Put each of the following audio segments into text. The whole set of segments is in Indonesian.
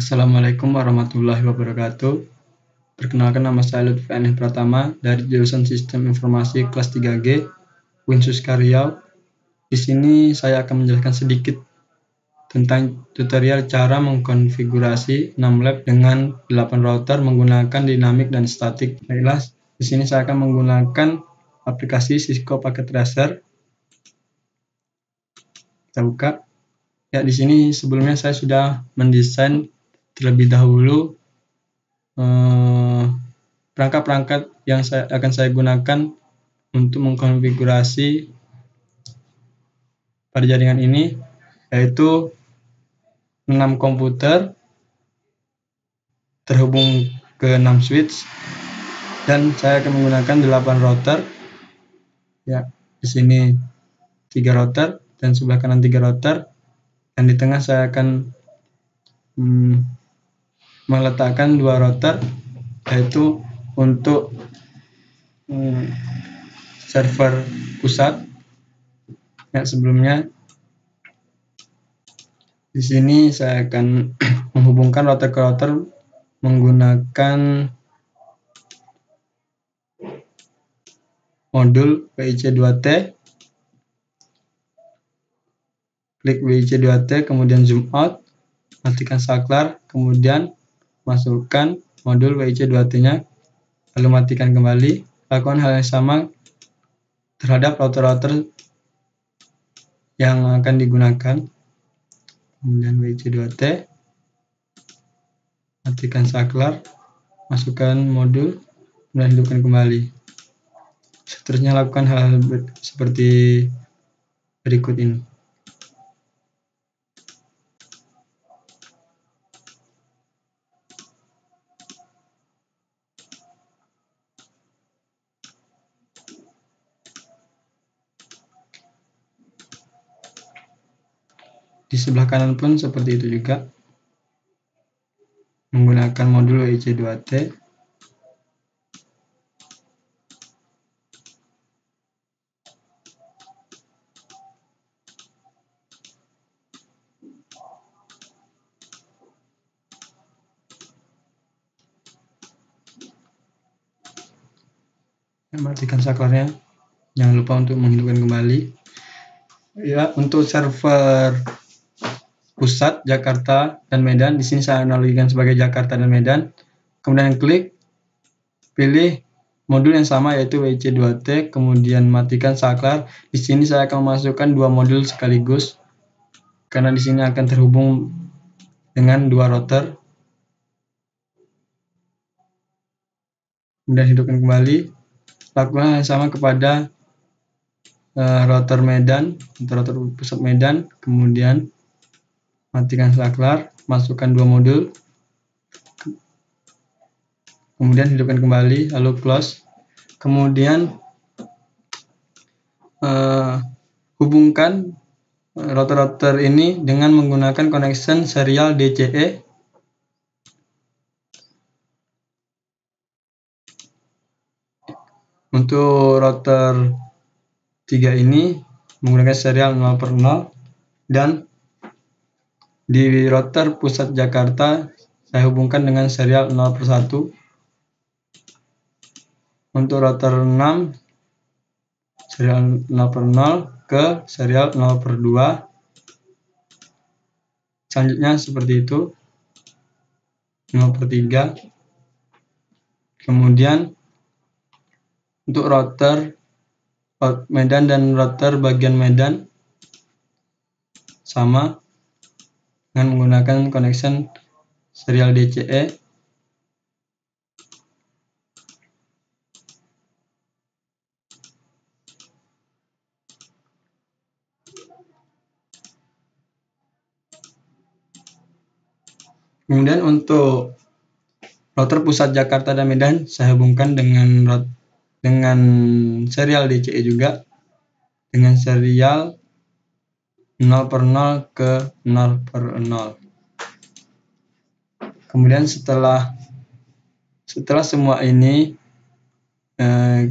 Assalamualaikum warahmatullahi wabarakatuh. Perkenalkan, nama saya Lutfi Aneh Pratama dari jurusan Sistem Informasi kelas 3G Winsuska Riau. Di sini saya akan menjelaskan sedikit tentang tutorial cara mengkonfigurasi 6 lab dengan 8 router menggunakan dinamik dan statik. Baiklah, di sini saya akan menggunakan aplikasi Cisco Packet Tracer. Kita buka. Ya, di sini sebelumnya saya sudah mendesain terlebih dahulu perangkat-perangkat yang akan saya gunakan untuk mengkonfigurasi pada jaringan ini, yaitu 6 komputer terhubung ke 6 switch, dan saya akan menggunakan 8 router. Ya, di sini 3 router dan sebelah kanan 3 router, dan di tengah saya akan meletakkan 2 router, yaitu untuk server pusat. Ya, sebelumnya di sini saya akan menghubungkan router ke router menggunakan modul WIC2T. Klik WIC2T, kemudian zoom out, matikan saklar, kemudian masukkan modul WIC2T-nya, lalu matikan kembali. Lakukan hal yang sama terhadap router-router yang akan digunakan. Kemudian WIC2T, matikan saklar, masukkan modul, kemudian hidupkan kembali. Seterusnya lakukan hal seperti berikut ini. Di sebelah kanan pun seperti itu juga, menggunakan modul WIC2T. Matikan saklarnya, jangan lupa untuk menghidupkan kembali. Ya, untuk server pusat Jakarta dan Medan, di sini saya analogikan sebagai Jakarta dan Medan. Kemudian klik, pilih modul yang sama yaitu WIC2T, kemudian matikan saklar. Di sini saya akan memasukkan 2 modul sekaligus karena di sini akan terhubung dengan 2 router. Kemudian hidupkan kembali. Lakukan hal yang sama kepada router Medan, router pusat Medan, kemudian matikan saklar, masukkan 2 modul, kemudian hidupkan kembali, lalu close. Kemudian hubungkan router-router ini dengan menggunakan connection serial DCE. Untuk router 3 ini menggunakan serial 0/0, dan di router pusat Jakarta saya hubungkan dengan serial 0/1. Untuk router 6 serial 0/0 ke serial 0/2. Selanjutnya seperti itu, 0/3. Kemudian untuk router Medan dan router bagian Medan sama dengan menggunakan connection serial DCE. Kemudian untuk router pusat Jakarta dan Medan saya hubungkan dengan serial DCE juga, dengan serial 0/0 ke 0/0. Kemudian setelah semua ini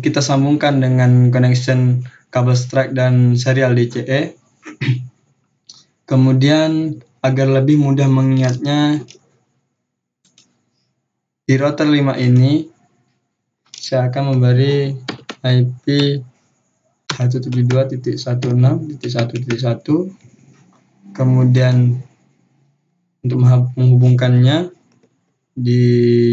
kita sambungkan dengan connection kabel strike dan serial DCE. Kemudian agar lebih mudah mengingatnya, Di router 5 ini saya akan memberi IP 172.16.1.1. Kemudian untuk menghubungkannya di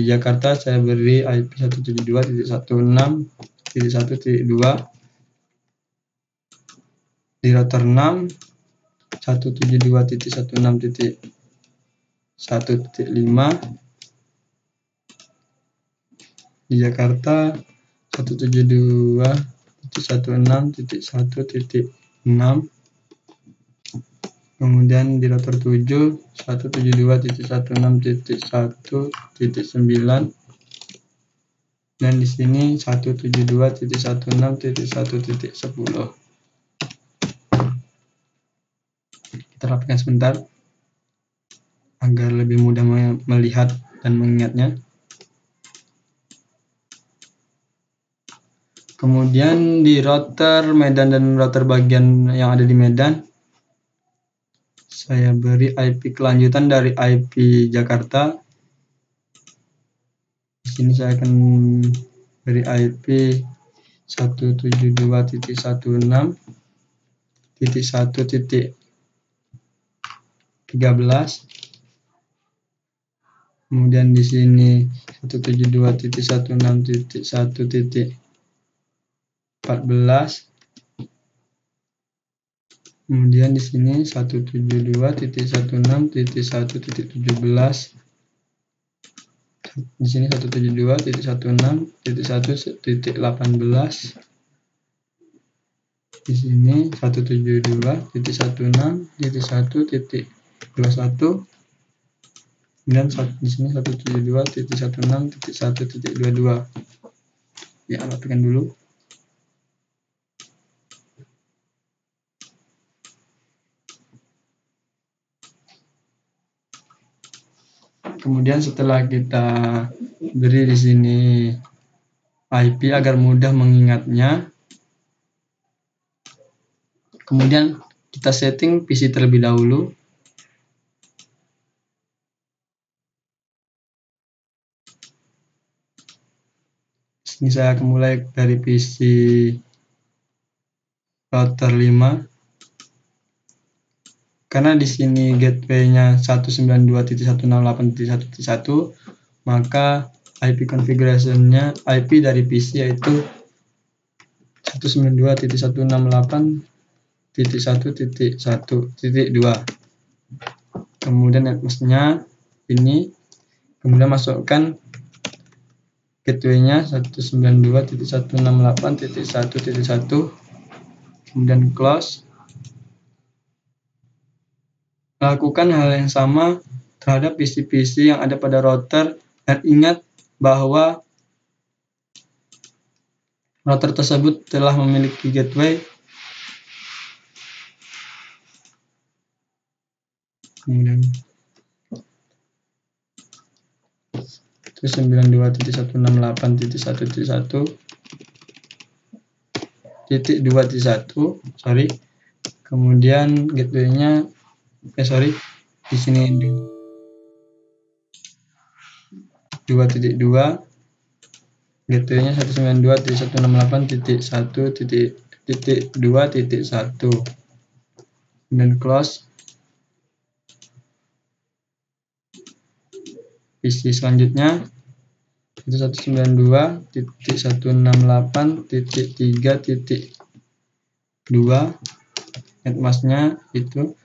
Jakarta saya beri IP 172.16.1.2. Di router 6 172.16.1.5. Di Jakarta 172.16.1.6. Kemudian di router 7 172.16.1.9, dan di sini 172.16.1.10. Kita rapatkan sebentar agar lebih mudah melihat dan mengingatnya. Kemudian di router Medan dan router bagian yang ada di Medan, saya beri IP kelanjutan dari IP Jakarta. Di sini saya akan beri IP 172.16.1.13. Kemudian di sini 172.16.1.14. Kemudian di sini 172.16.1.17. Di sini 172.16.1.18. Di sini 172.16.1.21. Dan di sini 172.16.1.22. Ya, rapatkan dulu. Kemudian setelah kita beri di sini IP agar mudah mengingatnya, kemudian kita setting PC terlebih dahulu. Ini saya akan mulai dari PC router 5. Karena di sini gateway-nya 192.168.1.1, maka IP configuration-nya, IP dari PC yaitu 192.168.1.1.2. Kemudian netmask-nya ini, kemudian masukkan gateway-nya 192.168.1.1, kemudian close. Lakukan hal yang sama terhadap PC-PC yang ada pada router, dan ingat bahwa router tersebut telah memiliki gateway. Kemudian 192.168.1.1.2.1, kemudian gateway-nya di sini 2.2, gateway-nya 192.168.1.2.1, dan close. PC selanjutnya itu 192.168.3.2, netmask-nya itu,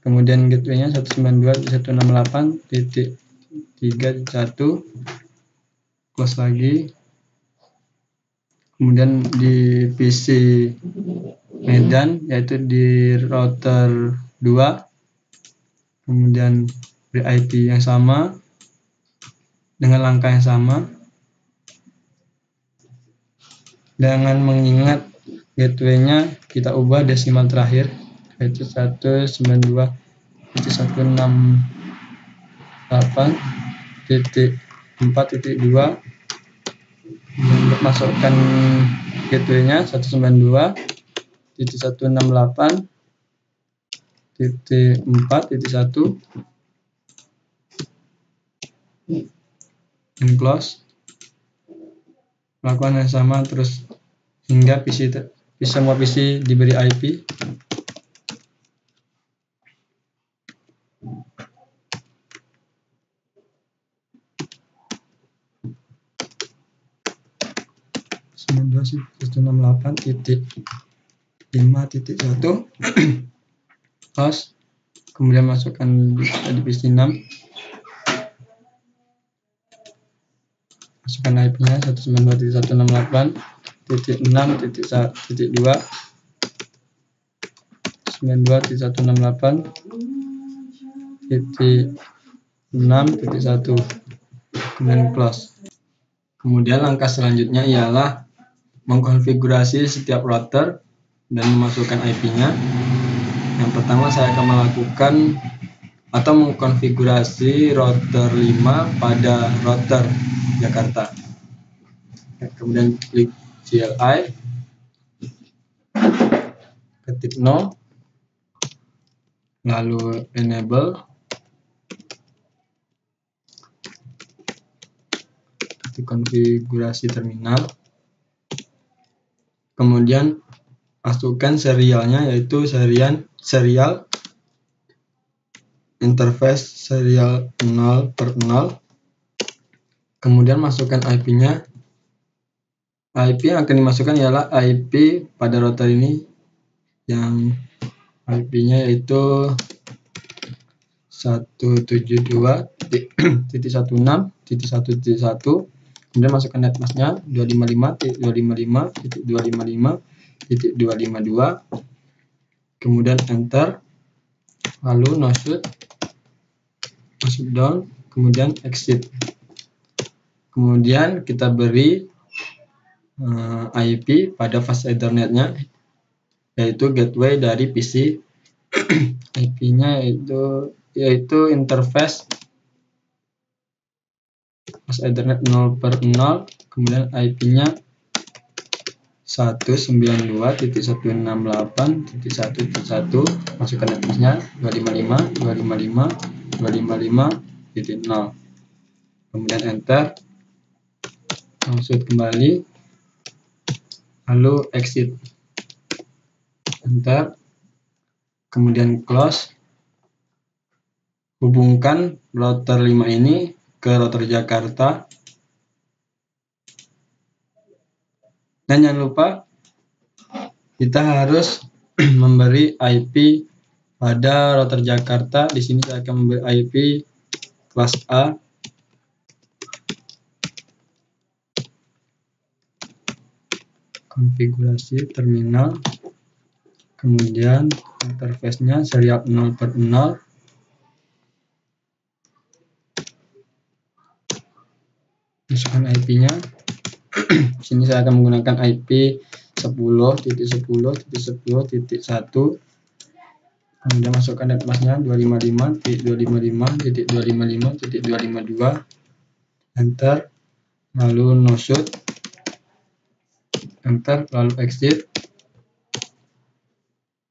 kemudian gateway-nya 192.168.3.1, close lagi. Kemudian di PC Medan yaitu di router 2, kemudian beri IP yang sama dengan langkah yang sama. Dengan mengingat gateway-nya kita ubah desimal terakhir yaitu 192.168.4.2. Untuk masukkan gateway-nya 192.168.4.1. close. Lakukan yang sama terus hingga semua PC diberi IP. Close. Kemudian masukkan di PC 6. Masukkan IP-nya 192.168.6.2 92.168.6.1 kemudian close. Kemudian langkah selanjutnya ialah mengkonfigurasi setiap router dan memasukkan IP-nya. Yang pertama saya akan melakukan atau mengkonfigurasi router 5 pada router Jakarta. Kemudian klik CLI, ketik 0, lalu enable, ketik konfigurasi terminal, kemudian masukkan serialnya, yaitu serial interface serial 0/0. Kemudian masukkan IP-nya. IP yang akan dimasukkan ialah IP pada router ini, yang IP-nya yaitu 172.16.1.1. Kemudian masukkan netmasknya 255.255.255.252. Kemudian enter, lalu no shoot, masuk down, kemudian exit. Kemudian kita beri IP pada fast Ethernet-nya, yaitu gateway dari PC. IP-nya yaitu interface fast Ethernet 0/0, kemudian IP-nya 192.168.1.1. Masukkan netmasknya 255.255.255.0. Kemudian enter, langsung kembali, lalu exit, enter, kemudian close. Hubungkan router 5 ini ke router Jakarta, dan jangan lupa kita harus memberi IP pada router Jakarta. Di sini saya akan memberi IP kelas A. Konfigurasi terminal, kemudian interface-nya serial 0/0. Masukkan IP-nya. Di sini saya akan menggunakan IP 10.10.10.1. Kemudian masukkan netmasknya 255.255.255.252. Enter, lalu no shoot, enter, lalu exit,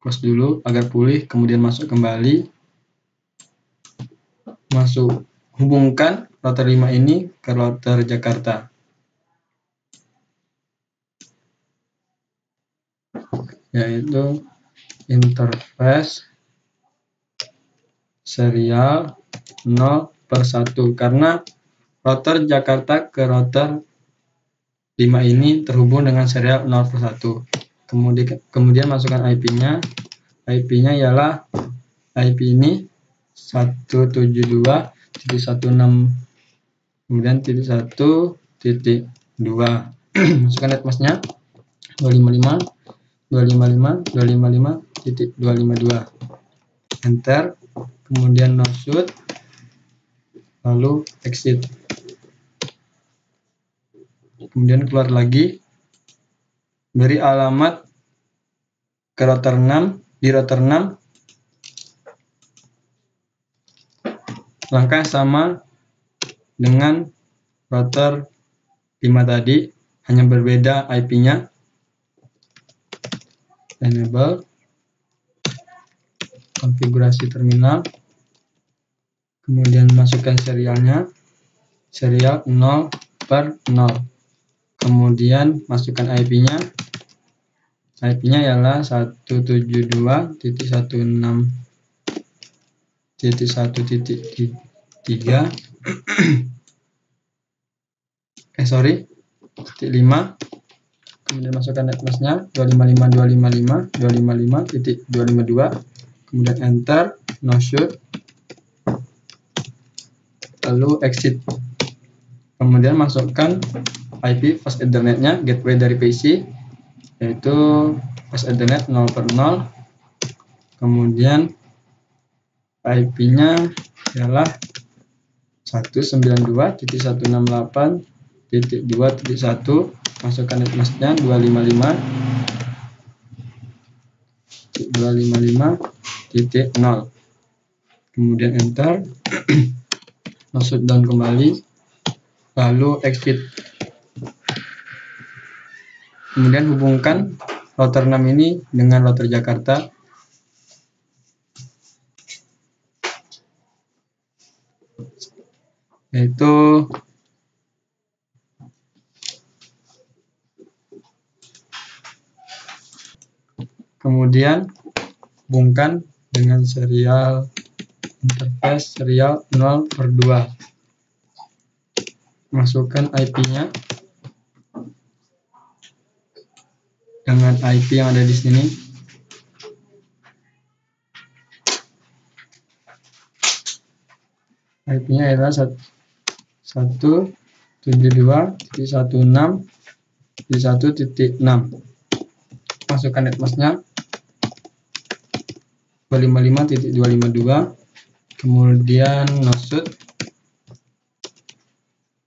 close dulu agar pulih, kemudian masuk kembali, hubungkan router 5 ini ke router Jakarta, yaitu interface serial 0/1, karena router Jakarta ke router 5 ini terhubung dengan serial 0/1. Kemudian masukkan IP-nya. IP-nya ialah IP ini 172.16, kemudian .1.2. Masukkan netmasknya 255.255.255.252. Enter, kemudian no shoot, lalu exit. Kemudian keluar lagi, beri alamat ke router 6. Di router 6 langkah sama dengan router 5 tadi, hanya berbeda IP-nya. Enable, konfigurasi terminal, kemudian masukkan serialnya serial 0/0. Kemudian masukkan IP-nya. IP-nya ialah 172.168.1.3 .5. Kemudian masukkan netmasknya 255.255.255.252. Kemudian enter, no shoot, lalu exit. Kemudian masukkan IP fast Ethernet-nya, gateway dari PC, yaitu fast Ethernet 0/0. Kemudian IP-nya ialah 192.168.2.1. Masukkan netmasknya 255.255.0. Kemudian enter, no shutdown kembali, lalu exit. Kemudian hubungkan router 6 ini dengan router Jakarta. Yaitu kemudian hubungkan dengan serial interface serial 0/2. Masukkan IP-nya dengan IP yang ada di sini. IP-nya adalah 172.16.1.6. Masukkan netmasknya 255.252. Kemudian no shoot,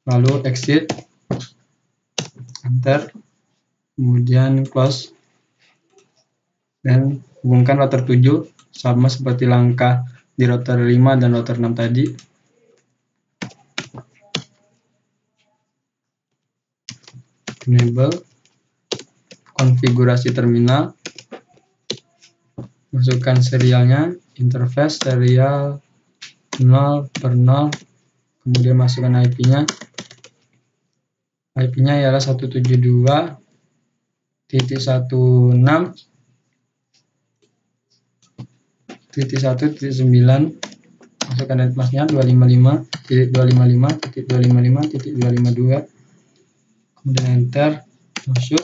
lalu exit, enter, kemudian close, dan hubungkan router 7 sama seperti langkah di router 5 dan router 6 tadi. Enable, konfigurasi terminal, masukkan serialnya, interface serial 0/0, kemudian masukkan IP-nya. IP-nya ialah 172.16.1.9. Masukkan netmasknya 255.255.255.252. Kemudian enter, masuk,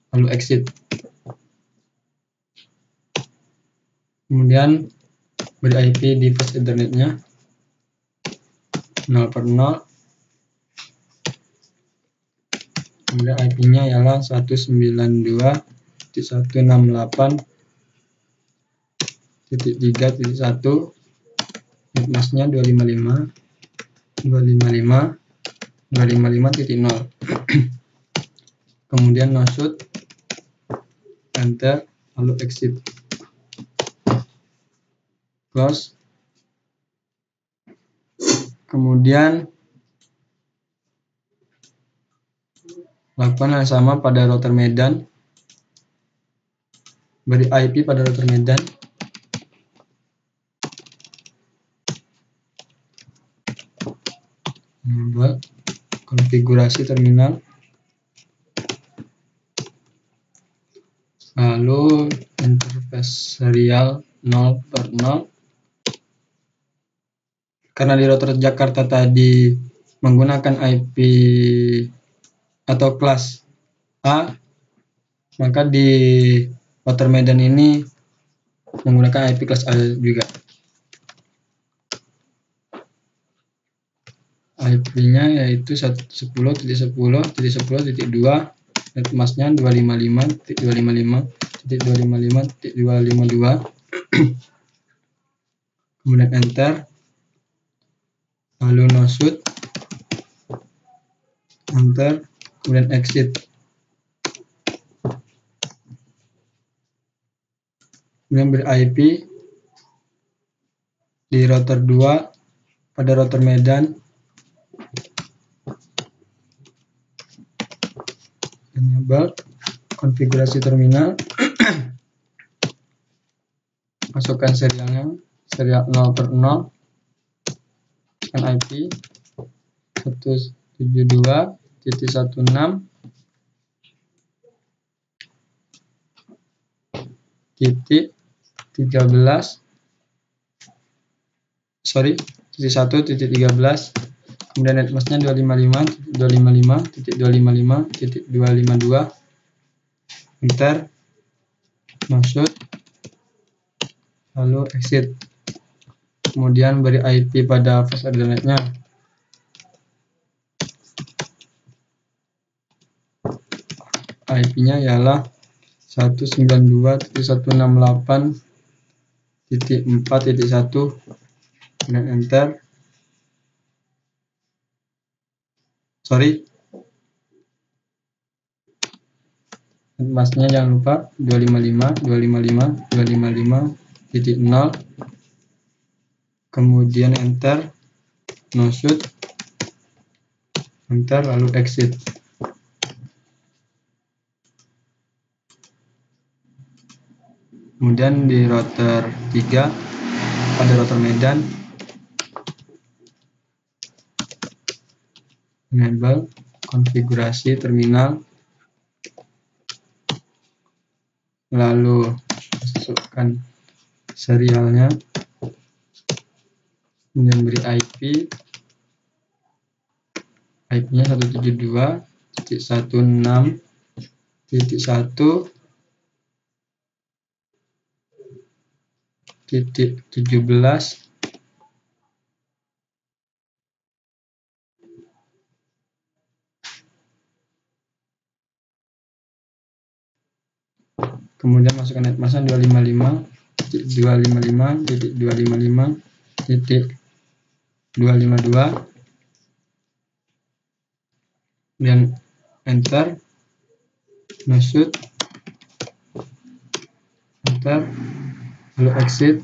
lalu exit. Kemudian beri IP di fast Ethernet-nya 0/0. Kemudian IP-nya ialah 192.168.3.1. Netmasknya 255.255.0. Kemudian no shoot, enter, lalu exit, close. Kemudian lakukan yang sama pada router Medan. Beri IP pada router Medan. Enable, konfigurasi terminal, lalu interface serial 0/0. Karena di router Jakarta tadi menggunakan IP atau kelas A, maka di router Medan ini menggunakan IP kelas A juga. IP-nya yaitu 110.10.10.2, netmasknya 255.255.255.252. Kemudian enter, lalu no shoot, enter, kemudian exit. Kemudian beri IP di router 2 pada router Medan. Enable, konfigurasi terminal, masukkan serialnya, serial 0/0. masukkan IP 1.1.13, kemudian net masknya 255.255.255.252, enter, no shoot, lalu exit. Kemudian beri IP pada flash Ethernetnya. IP-nya ialah 192.168.4.1, kemudian enter. Masknya jangan lupa 255.255.255.0, kemudian enter, no shoot, enter, lalu exit. Kemudian di router 3 pada router Medan, enable konfigurasi terminal, lalu masukkan serialnya, kemudian beri IP-nya 172.168.1.17, kemudian masukkan net masknya 255.255.255.252, kemudian enter, no shoot, enter, lalu exit.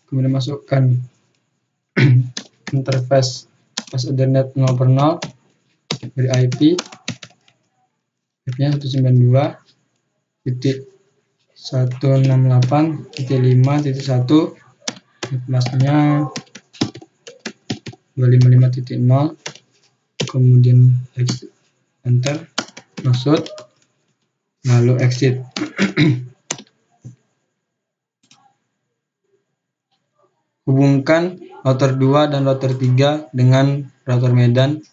Kemudian masukkan interface flash Ethernet 0/0, beri IP-nya 192.168.5.1, masknya 255.0, kemudian exit, enter, no shoot, lalu exit. Hubungkan router 2 dan router 3 dengan router Medan,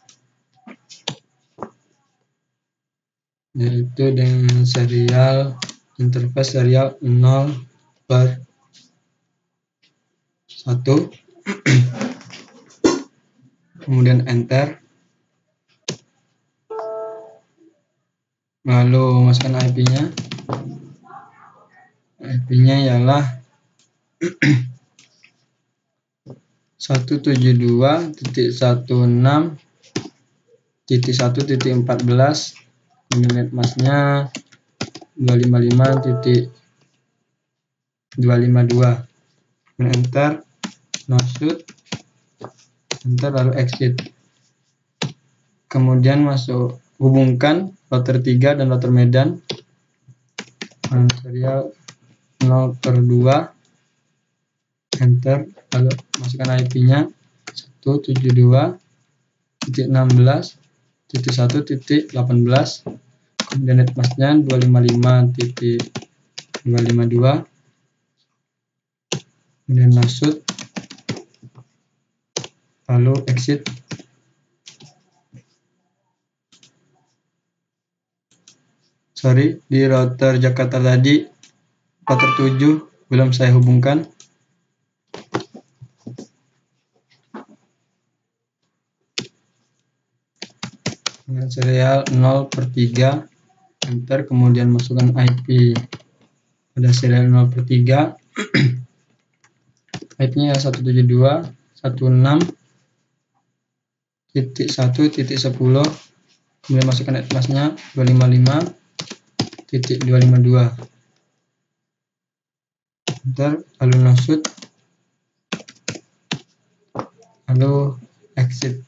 yaitu dengan serial interface serial 0/1, kemudian enter, lalu masukkan IP-nya ialah 172.1.1.14, kemudian net masknya 255.252, kemudian enter, no shoot, enter, lalu exit. Kemudian hubungkan router 3 dan router Medan dengan serial 0/2, enter, lalu masukkan IP-nya 172.16.1.18, kemudian net masknya 255.252, kemudian no shoot, lalu exit. Di router Jakarta tadi, router 7 belum saya hubungkan. Dengan serial 0/3, enter, kemudian masukkan IP pada serial 0/3. IP-nya 172.168.1.10, kemudian masukkan net masknya 255.252, enter, lalu no shoot, lalu exit.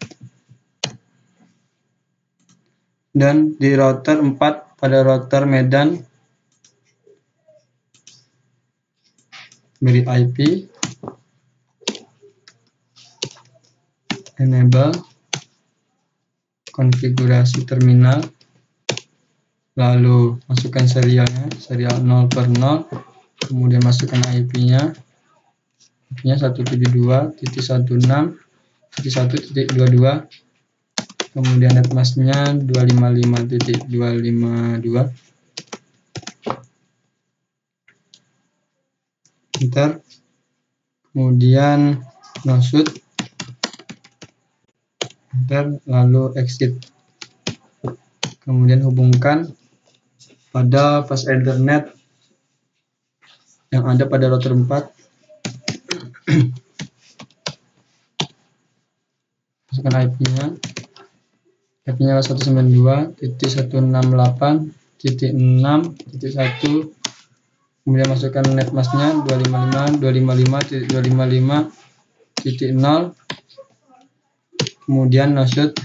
Dan di router 4 pada router Medan, beri IP enable konfigurasi terminal, lalu masukkan serialnya, serial 0/0, kemudian masukkan IP-nya, IP-nya 172.16.1.22, kemudian netmasknya 255.252, enter, kemudian no shoot, enter, lalu exit, kemudian hubungkan pada fast Ethernet yang ada pada router 4. Masukkan IP-nya, IP-nya 192.168.6.1, kemudian masukkan netmasknya 255.255.255.0, kemudian no shoot,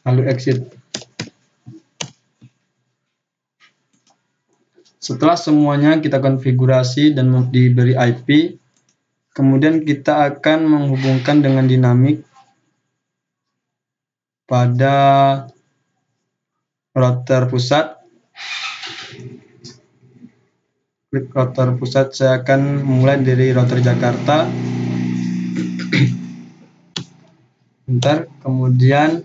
lalu exit. Setelah semuanya kita konfigurasi dan diberi IP, kemudian kita akan menghubungkan dengan dinamik pada router pusat. Klik router pusat, saya akan mulai dari router Jakarta. Bentar, kemudian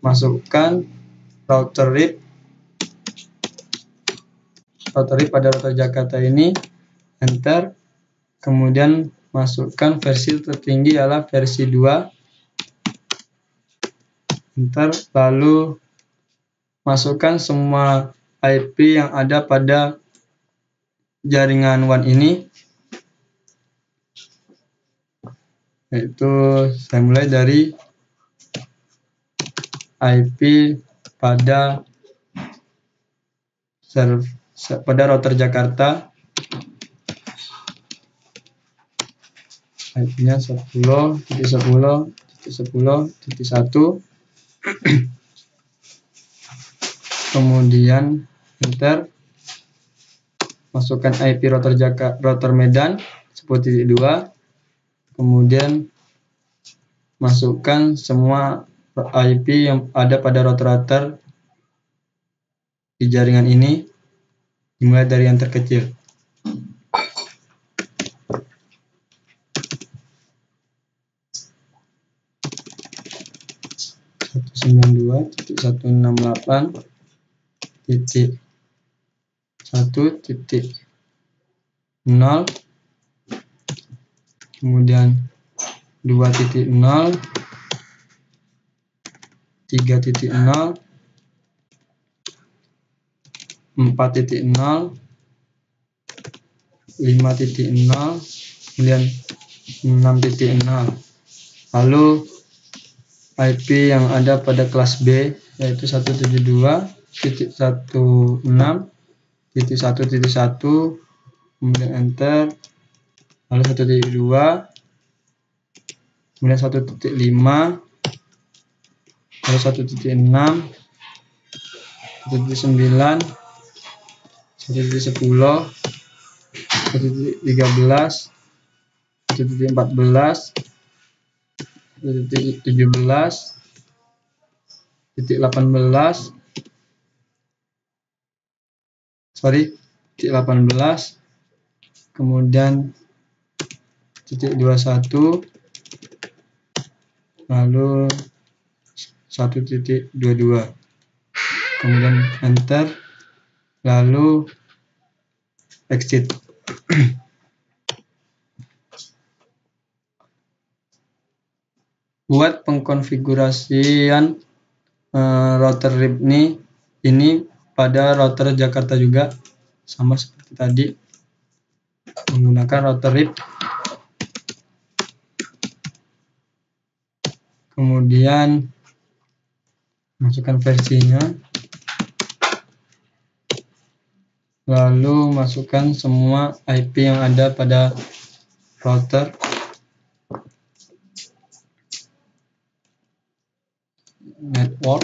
masukkan router RIP. Router RIP pada router Jakarta ini, enter, kemudian masukkan versi tertinggi adalah versi 2, enter, lalu masukkan semua IP yang ada pada jaringan WAN ini, yaitu saya mulai dari IP pada router Jakarta, IP-nya 10.10.10.1, kemudian enter, masukkan IP router Medan 10.2, kemudian masukkan semua IP yang ada pada router-router di jaringan ini, dimulai dari yang terkecil. .192.168.1.0, kemudian 2.0, 3.0, 4.0, 5.0, kemudian 6.0. Lalu IP yang ada pada kelas B yaitu 172.16.1.1, kemudian enter, lalu 1.2, kemudian 1.5, lalu 1.6, 1.9, 1.10, 1.13, 1.14, 1.17, 18, kemudian 1.21, lalu 1.22, kemudian enter, lalu exit. Buat pengkonfigurasian router RIP ini pada router Jakarta juga sama seperti tadi, menggunakan router RIP, kemudian masukkan versinya, lalu masukkan semua IP yang ada pada router, network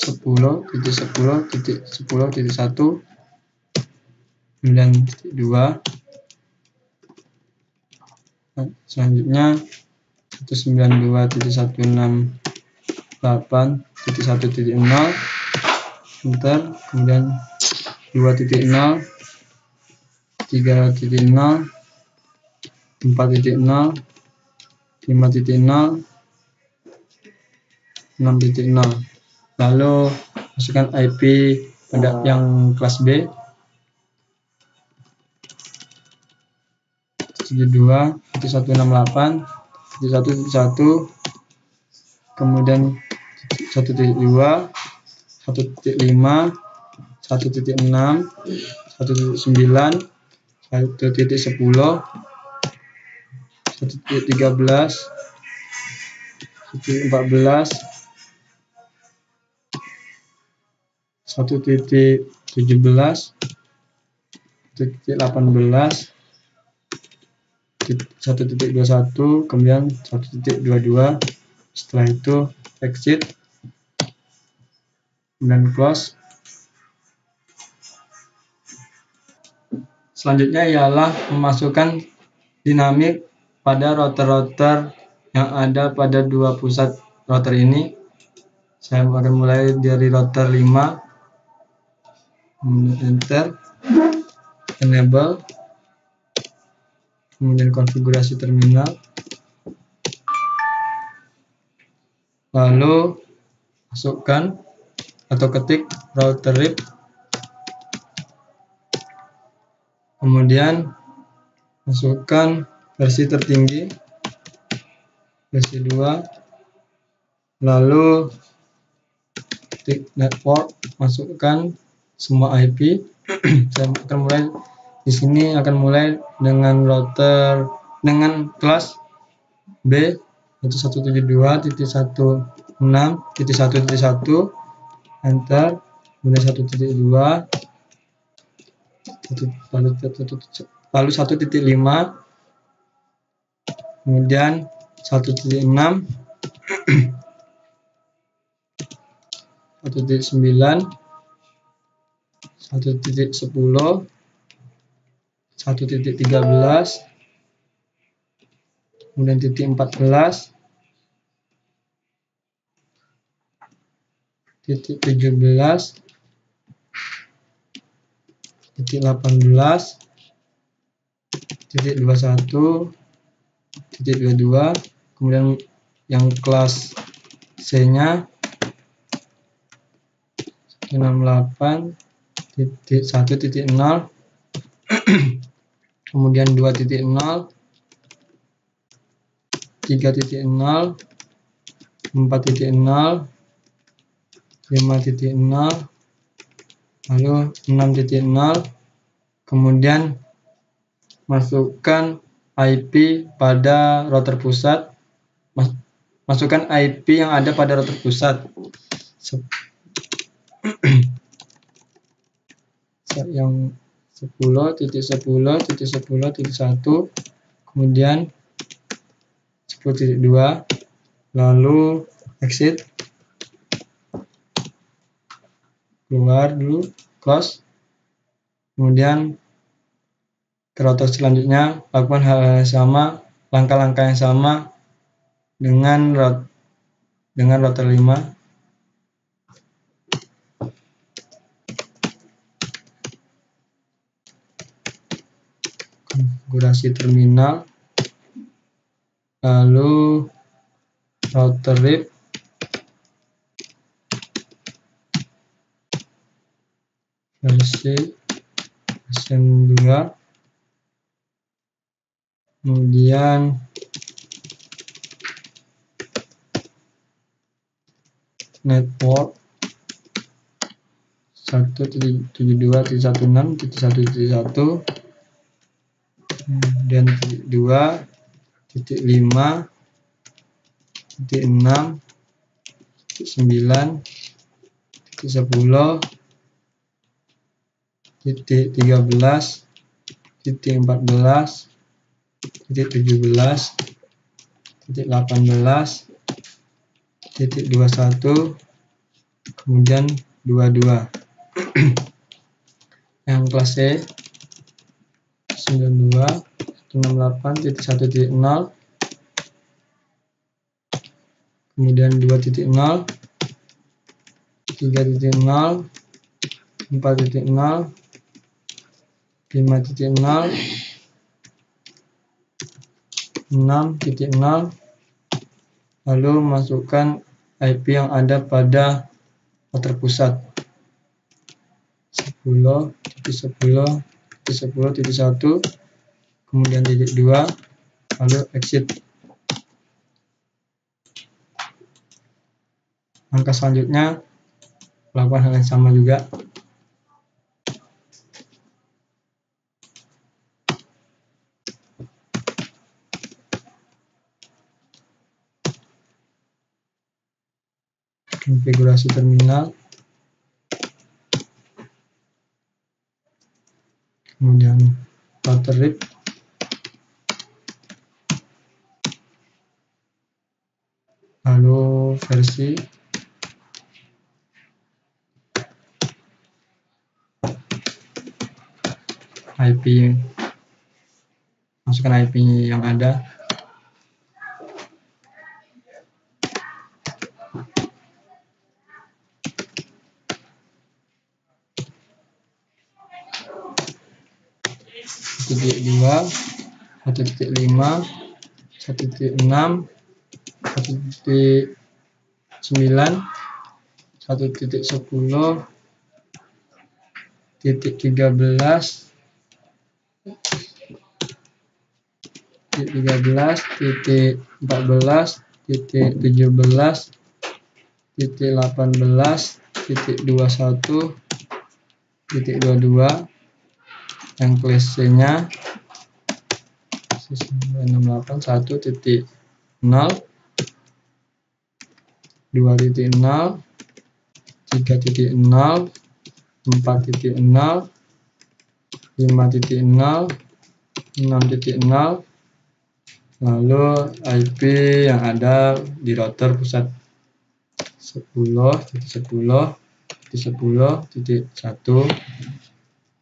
10.10.10.1, 9.2, Selanjutnya 192.168.1.0 enter, kemudian 2.0, 3.0, 4.0, 5.0, 6.0. Lalu masukkan IP pada yang kelas B 72.168.1.1, kemudian 1.2, 1.5, 1.6, 1.9, 1.10, 1.13, 1.14, 1.17, 1.18, 1.21, kemudian 1.22. Setelah itu exit dan close. Selanjutnya ialah memasukkan dinamik pada router-router yang ada pada dua pusat router ini. Saya akan mulai dari router 5, enter, enable, kemudian konfigurasi terminal, lalu masukkan atau ketik router RIP, kemudian masukkan versi tertinggi, versi 2, lalu ketik network, masukkan semua IP. Saya akan mulai di sini, akan mulai dengan router dengan kelas B 172.168.1.1, enter, kemudian 1.2, lalu 1.5, kemudian 1.6, 1.9, 1.10, 1.13, kemudian 14, 17, 18, 21, 22, kemudian yang kelas C nya 168.1.0, kemudian 2.0, 3.0, 4.0, 5.0, lalu 6.0, kemudian masukkan IP pada router pusat, masukkan IP yang ada pada router pusat yang 10.10.10.1, kemudian 10.2, lalu exit, keluar dulu, close, kemudian ke router selanjutnya lakukan hal yang sama, langkah-langkah yang sama dengan router 5. Konfigurasi terminal, lalu router RIP, versi 2, kemudian network 1.72.1.6.1.1, kemudian 2.5, 6, 9, 10, 13, 14, 17, 18, 21, kemudian 22. Yang kelas C 92, 168.1.0, kemudian 2.0, 3.0, 4.0, 5.0, 6.0, lalu masukkan IP yang ada pada router pusat 10.10.10.1, kemudian titik 2, lalu exit. Langkah selanjutnya lakukan hal yang sama juga. Konfigurasi terminal, kemudian router RIP, lalu versi, IP, masukkan IP yang ada, titik 2, 1.5, 1.6, 1.9, 1.10, titik 13, titik 14, titik 17, titik 18, titik 21, titik 22, yang class-nya 68, 1.0, 2.0, 3.0, 4.0, 5.0, 6.0, lalu IP yang ada di router pusat 10.10.10.1,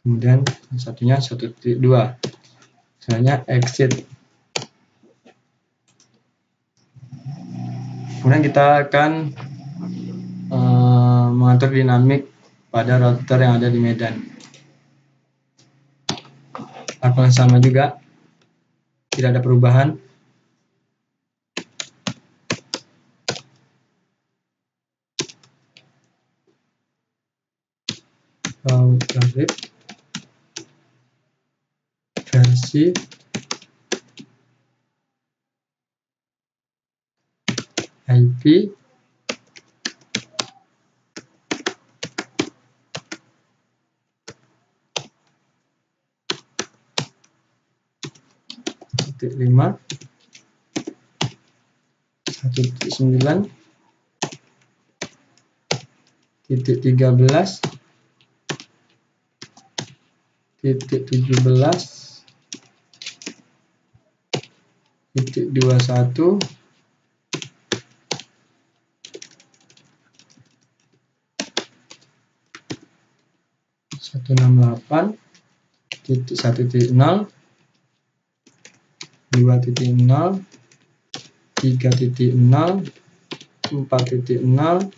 kemudian satunya 1.2, misalnya exit. Kemudian kita akan mengatur dinamik pada router yang ada di Medan. Lakukan sama juga, tidak ada perubahan. Router RIP, versi, IP, titik 5, 1.9, titik 13, titik 17, titik 21, titik 1.0, 2.0, 3.0, 4.0, 5.0,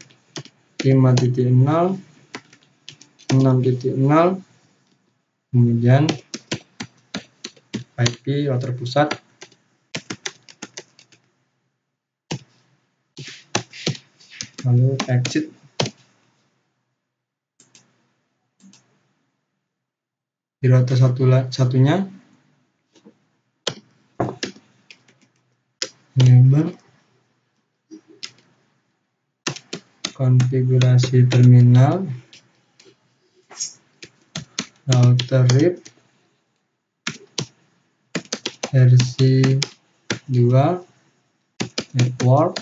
6.0, kemudian IP router pusat, lalu exit. Di router satunya enable konfigurasi terminal, router RIP, versi 2, network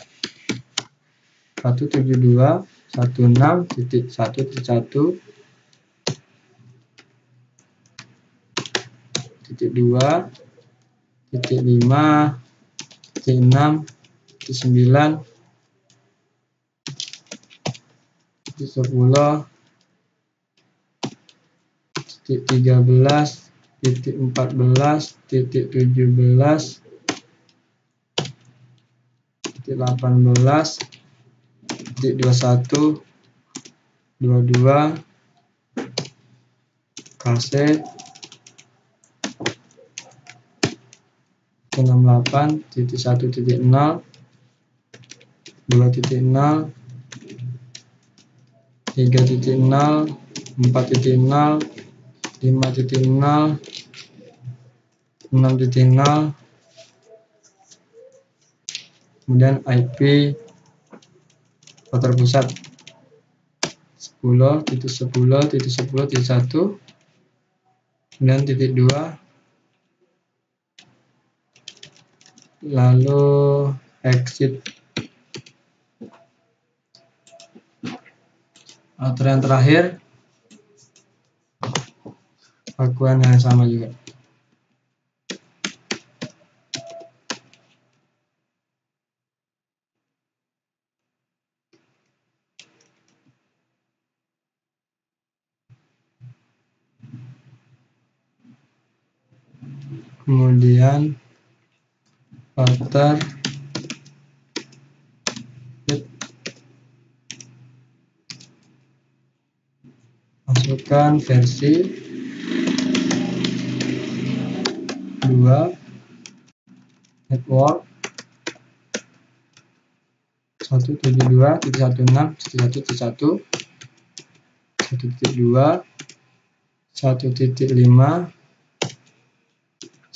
172.16.1.1, titik 2, titik 5, titik 6, titik 9, titik 10, titik 13, titik 14, titik 17, titik 18, titik 21, 22, KC, 68, titik 1, titik 0, 2 titik 0, 3 titik 0, 4 titik 0, 5 titik 0, 6 titik 0, kemudian IP router pusat 10 titik 10 titik 10 titik 1, kemudian titik 2, lalu exit router yang terakhir lakukan yang sama juga. Kemudian router masukkan versi 2 network 172.168.1.1, 1.2, 1.5,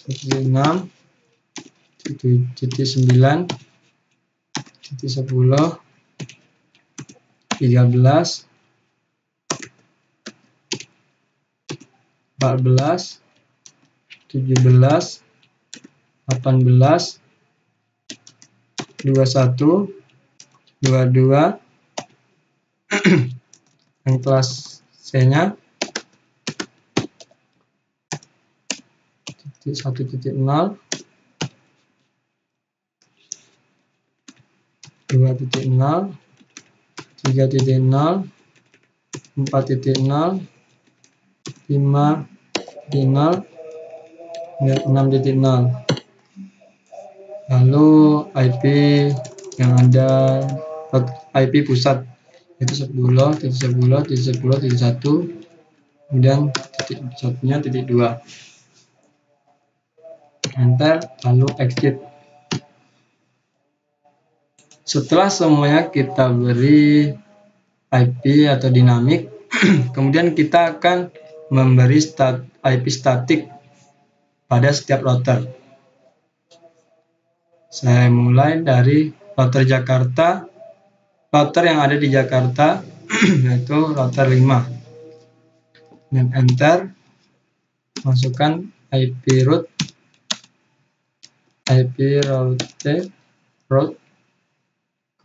1.6, 1.9, 1.10, 13, 14, 17, 18, 21, 22, yang kelas C-nya 1.0, 2.0, 3.0, 4.0, 5.0, dan 6.0. Lalu IP yang ada IP pusat itu 10, titik 10, titik 10, titik 1, kemudian titik satunya titik 2. Enter, lalu exit. Setelah semuanya kita beri IP atau dinamik, kemudian kita akan memberi IP statik pada setiap router. Saya mulai dari router Jakarta, router yang ada di Jakarta, yaitu router 5. Dan enter, masukkan IP route,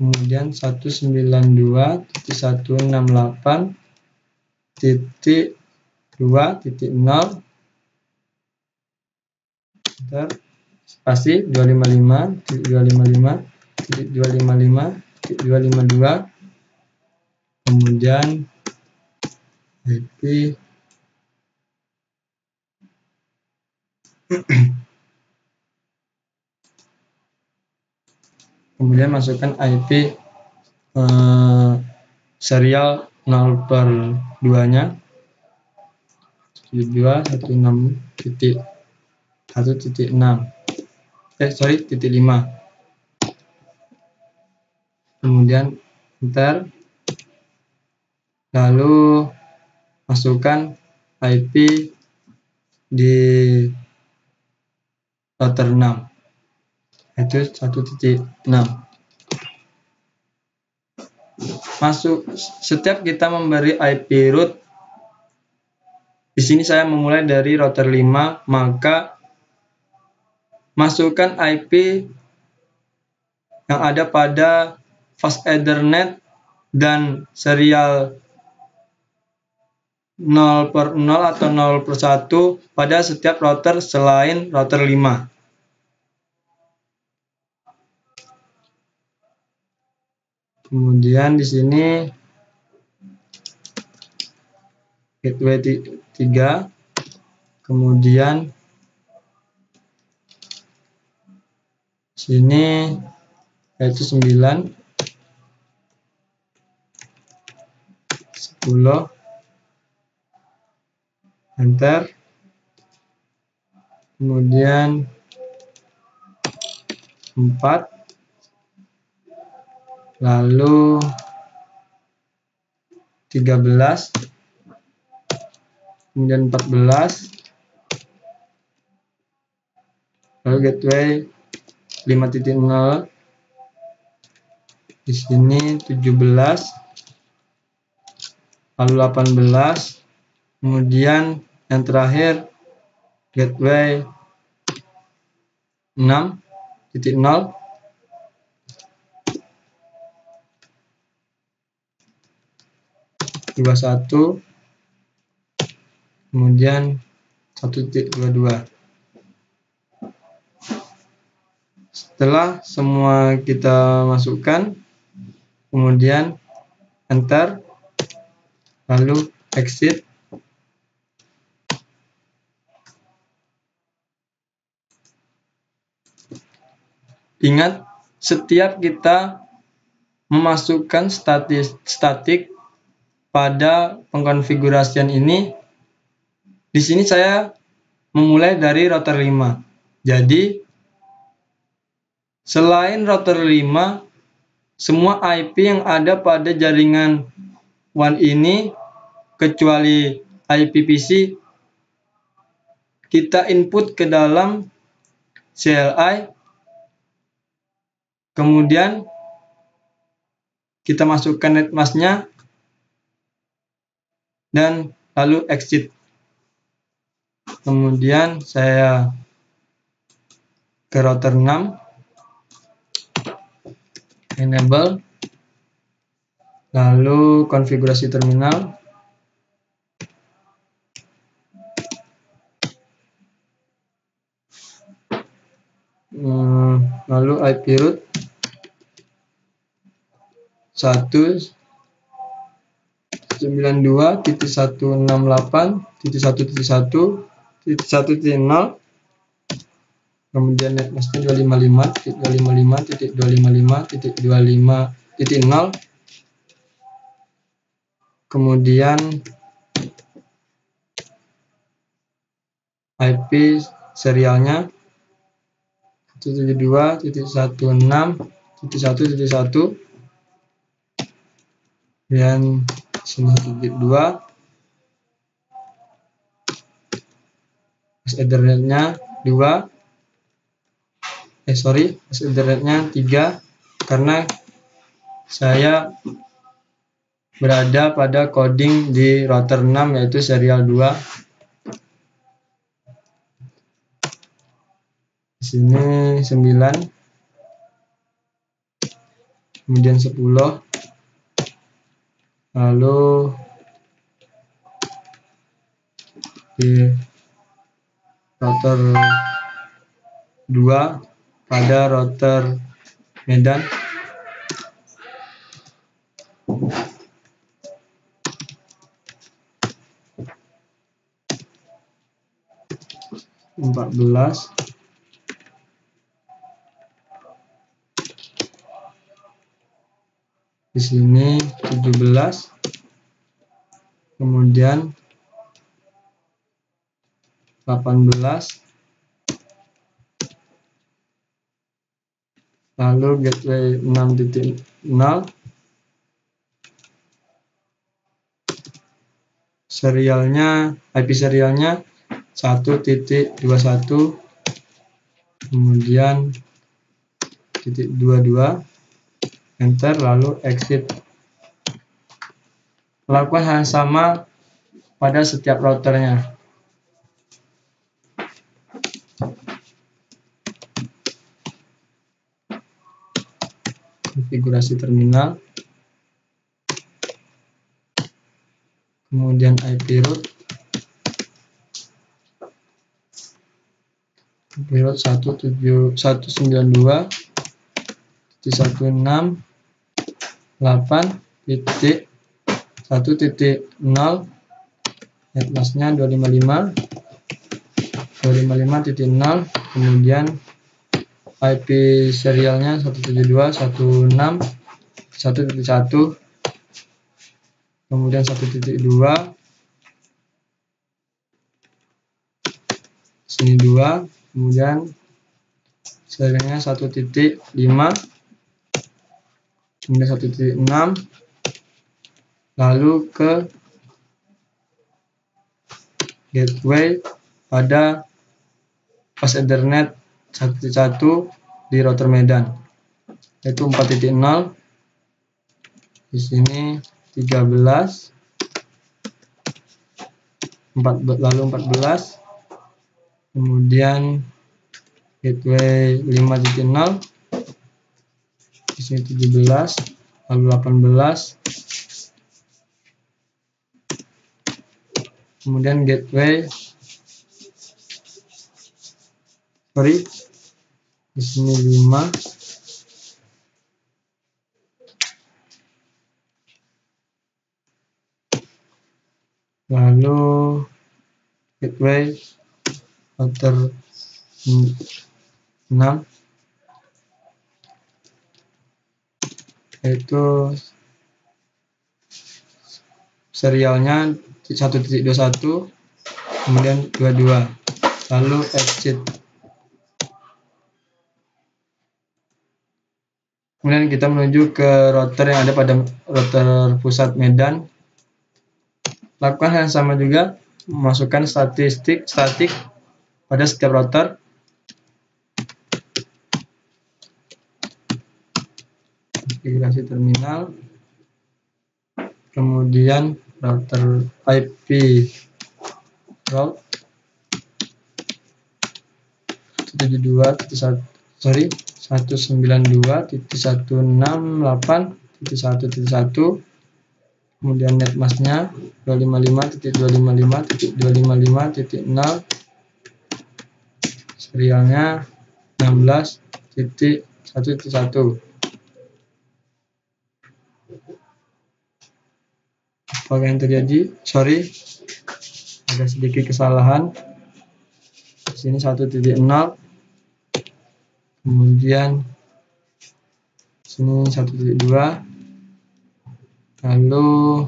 kemudian 192.168.2.0, enter, spasi 255.255.255.252, kemudian IP kemudian masukkan IP serial 0/2 nya 72.16.1.6 titik 5, kemudian enter, lalu masukkan IP di router 6 yaitu 1.6. Setiap kita memberi IP route, di sini saya memulai dari router 5, maka masukkan IP yang ada pada fast Ethernet dan serial 0/0 atau 0/1 pada setiap router selain router 5. Kemudian di sini gateway 3, kemudian sini yaitu 9, 10, enter, kemudian 4, lalu 13, kemudian 14, lalu gateway 5.0, di sini 17, lalu 18, kemudian yang terakhir gateway 6.0, dua satu, kemudian 1.22. Setelah semua kita masukkan, kemudian enter, lalu exit. Ingat, setiap kita memasukkan statik pada pengkonfigurasian ini, di sini saya memulai dari router 5. Jadi, selain router 5, semua IP yang ada pada jaringan WAN ini, kecuali IP PC, kita input ke dalam CLI, kemudian kita masukkan netmasknya, dan lalu exit. Kemudian saya ke router 6, enable, lalu konfigurasi terminal, lalu IP root 192.168.1.1.1.0, kemudian netmasknya 255.255.255.250, kemudian IP serialnya 172.16.1.1, dan sini 2, Ethernetnya 2, Ethernetnya 3, karena saya berada pada coding di router 6 yaitu serial 2. Di sini 9, kemudian 10, lalu di router 2 pada router Medan, di sini 17, kemudian 18, lalu gateway 6.0, serialnya IP serialnya 1.21, kemudian 22, enter, lalu exit. Lakukan hal yang sama pada setiap routernya. Konfigurasi terminal, kemudian IP root 192.168.1.0, netmasknya 255, 255.0, kemudian IP serialnya 172.168.1.1, kemudian 1.2, sini 2, kemudian serialnya 1.5, kemudian 1.6, lalu ke gateway pada pas Ethernet 1.1 di router Medan, yaitu 4.0, di sini 13, lalu 14, kemudian gateway 5.0, di sini 17, lalu 18, kemudian gateway di sini 5, lalu gateway router 6, yaitu serialnya 1.21, kemudian 22, lalu exit. Kemudian kita menuju ke router yang ada pada router pusat Medan. Lakukan hal yang sama juga, memasukkan statik pada setiap router. Konfigurasi terminal, kemudian router IP route 192.168.1.1, kemudian netmasknya 255.255.255.0, serialnya 16.1.1. Apa yang terjadi? Sorry, ada sedikit kesalahan. Di sini 1.0, kemudian sini 1.2, lalu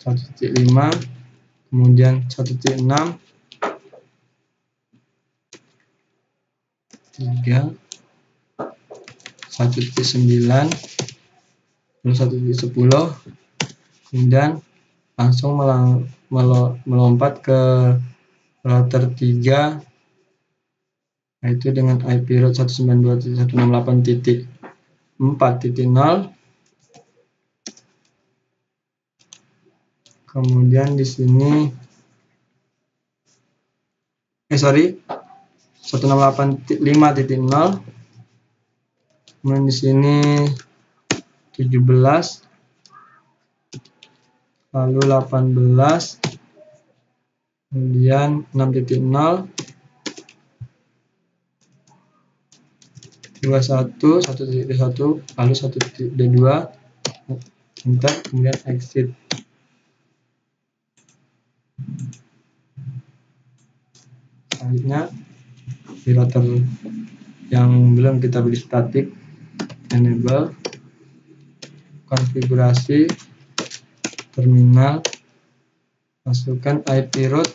1.5, kemudian 1.6, 3, 1.9, lalu 1.10, kemudian langsung melompat ke router 3, yaitu dengan IP route 192.168.4.0. Kemudian di sini 168.5.0, kemudian di sini 17, lalu 18, kemudian 6.0, 21, 1.1, lalu 1.2, enter, kemudian exit. Selanjutnya di router yang belum kita beli statik, enable, konfigurasi terminal, masukkan IP route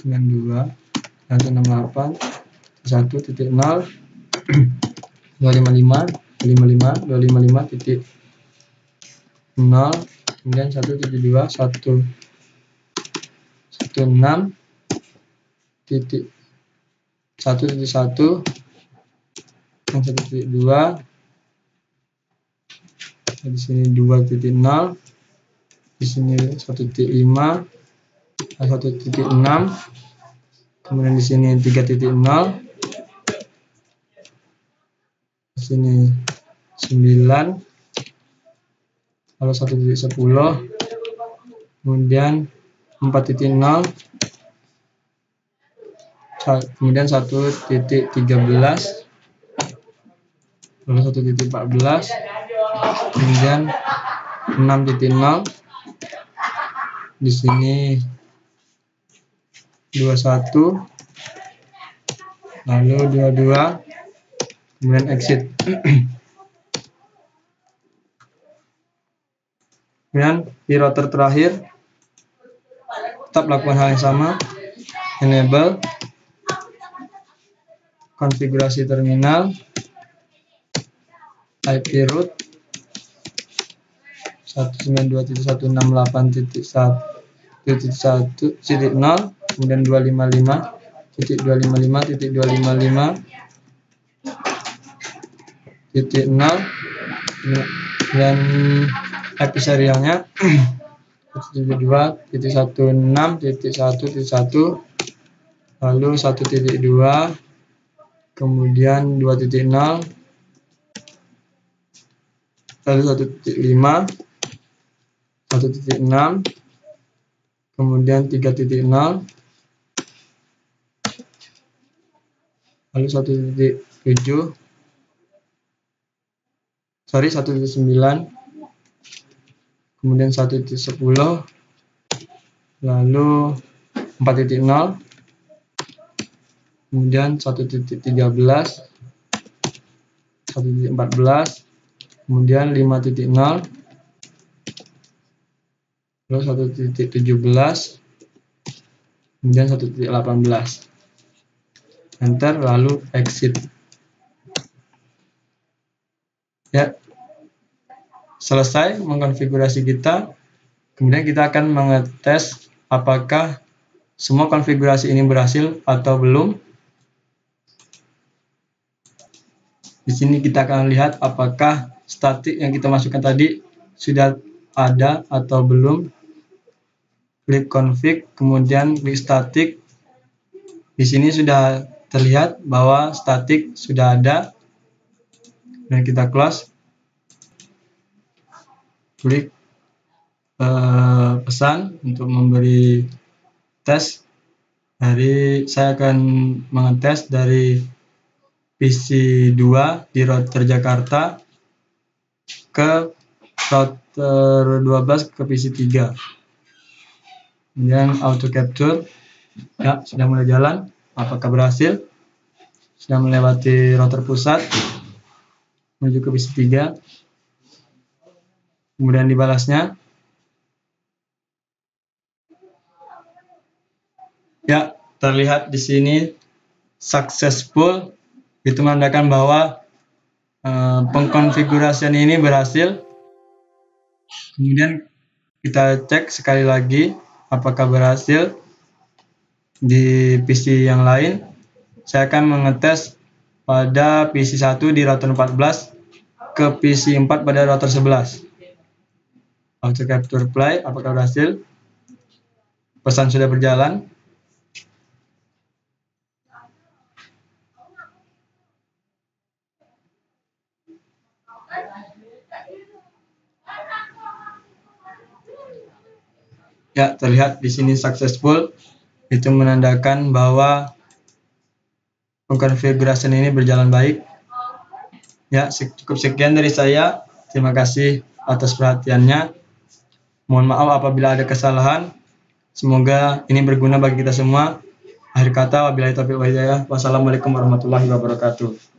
92, 168, 1.0, 255, 255.0, kemudian 1.72, 1.16, 1.1, dan 1.2, di sini 2.0, di sini 1.5, 1.6, kemudian di sini 3.0, di sini 9, lalu 1.10, kemudian 4.0, kemudian 1.13, lalu 1.14, kemudian 6.0 di sini 21, lalu 22, kemudian exit. Kemudian di router terakhir tetap lakukan hal yang sama, enable konfigurasi terminal, IP root 192.168.1.0, kemudian 255.255.255.0, dan IP serialnya 172.16.1.1, lalu 1.2, kemudian 2.0, lalu 1.5, 1.6, kemudian 3.0, lalu 1.7, 1.9, kemudian 1.10, lalu 4.0, kemudian 1.13, 1.14, kemudian 5.0, lalu 1.17, kemudian 1.18, enter, lalu exit. Ya, selesai mengkonfigurasi kita. Kemudian kita akan mengetes apakah semua konfigurasi ini berhasil atau belum. Di sini kita akan lihat apakah statik yang kita masukkan tadi sudah ada atau belum. Klik config, kemudian klik statik. Di sini sudah terlihat bahwa statik sudah ada. Dan kita close. Klik pesan untuk memberi tes. Saya akan mengetes dari PC 2 di router Jakarta ke router 12 ke PC 3. Kemudian auto capture, ya, sudah mulai jalan. Apakah berhasil? Sudah melewati router pusat menuju ke PC 3. Kemudian dibalasnya. Ya, terlihat di sini successful. Itu menandakan bahwa pengkonfigurasian ini berhasil. Kemudian kita cek sekali lagi apakah berhasil di PC yang lain. Saya akan mengetes pada PC 1 di router 14 ke PC 4 pada router 11. Auto capture play, apakah berhasil? Pesan sudah berjalan. Ya, terlihat di sini successful. Itu menandakan bahwa pengkonfigurasian ini berjalan baik. Ya, cukup sekian dari saya. Terima kasih atas perhatiannya. Mohon maaf apabila ada kesalahan. Semoga ini berguna bagi kita semua. Akhir kata, wabillahi taufiq wal hidayah. Wassalamualaikum warahmatullahi wabarakatuh.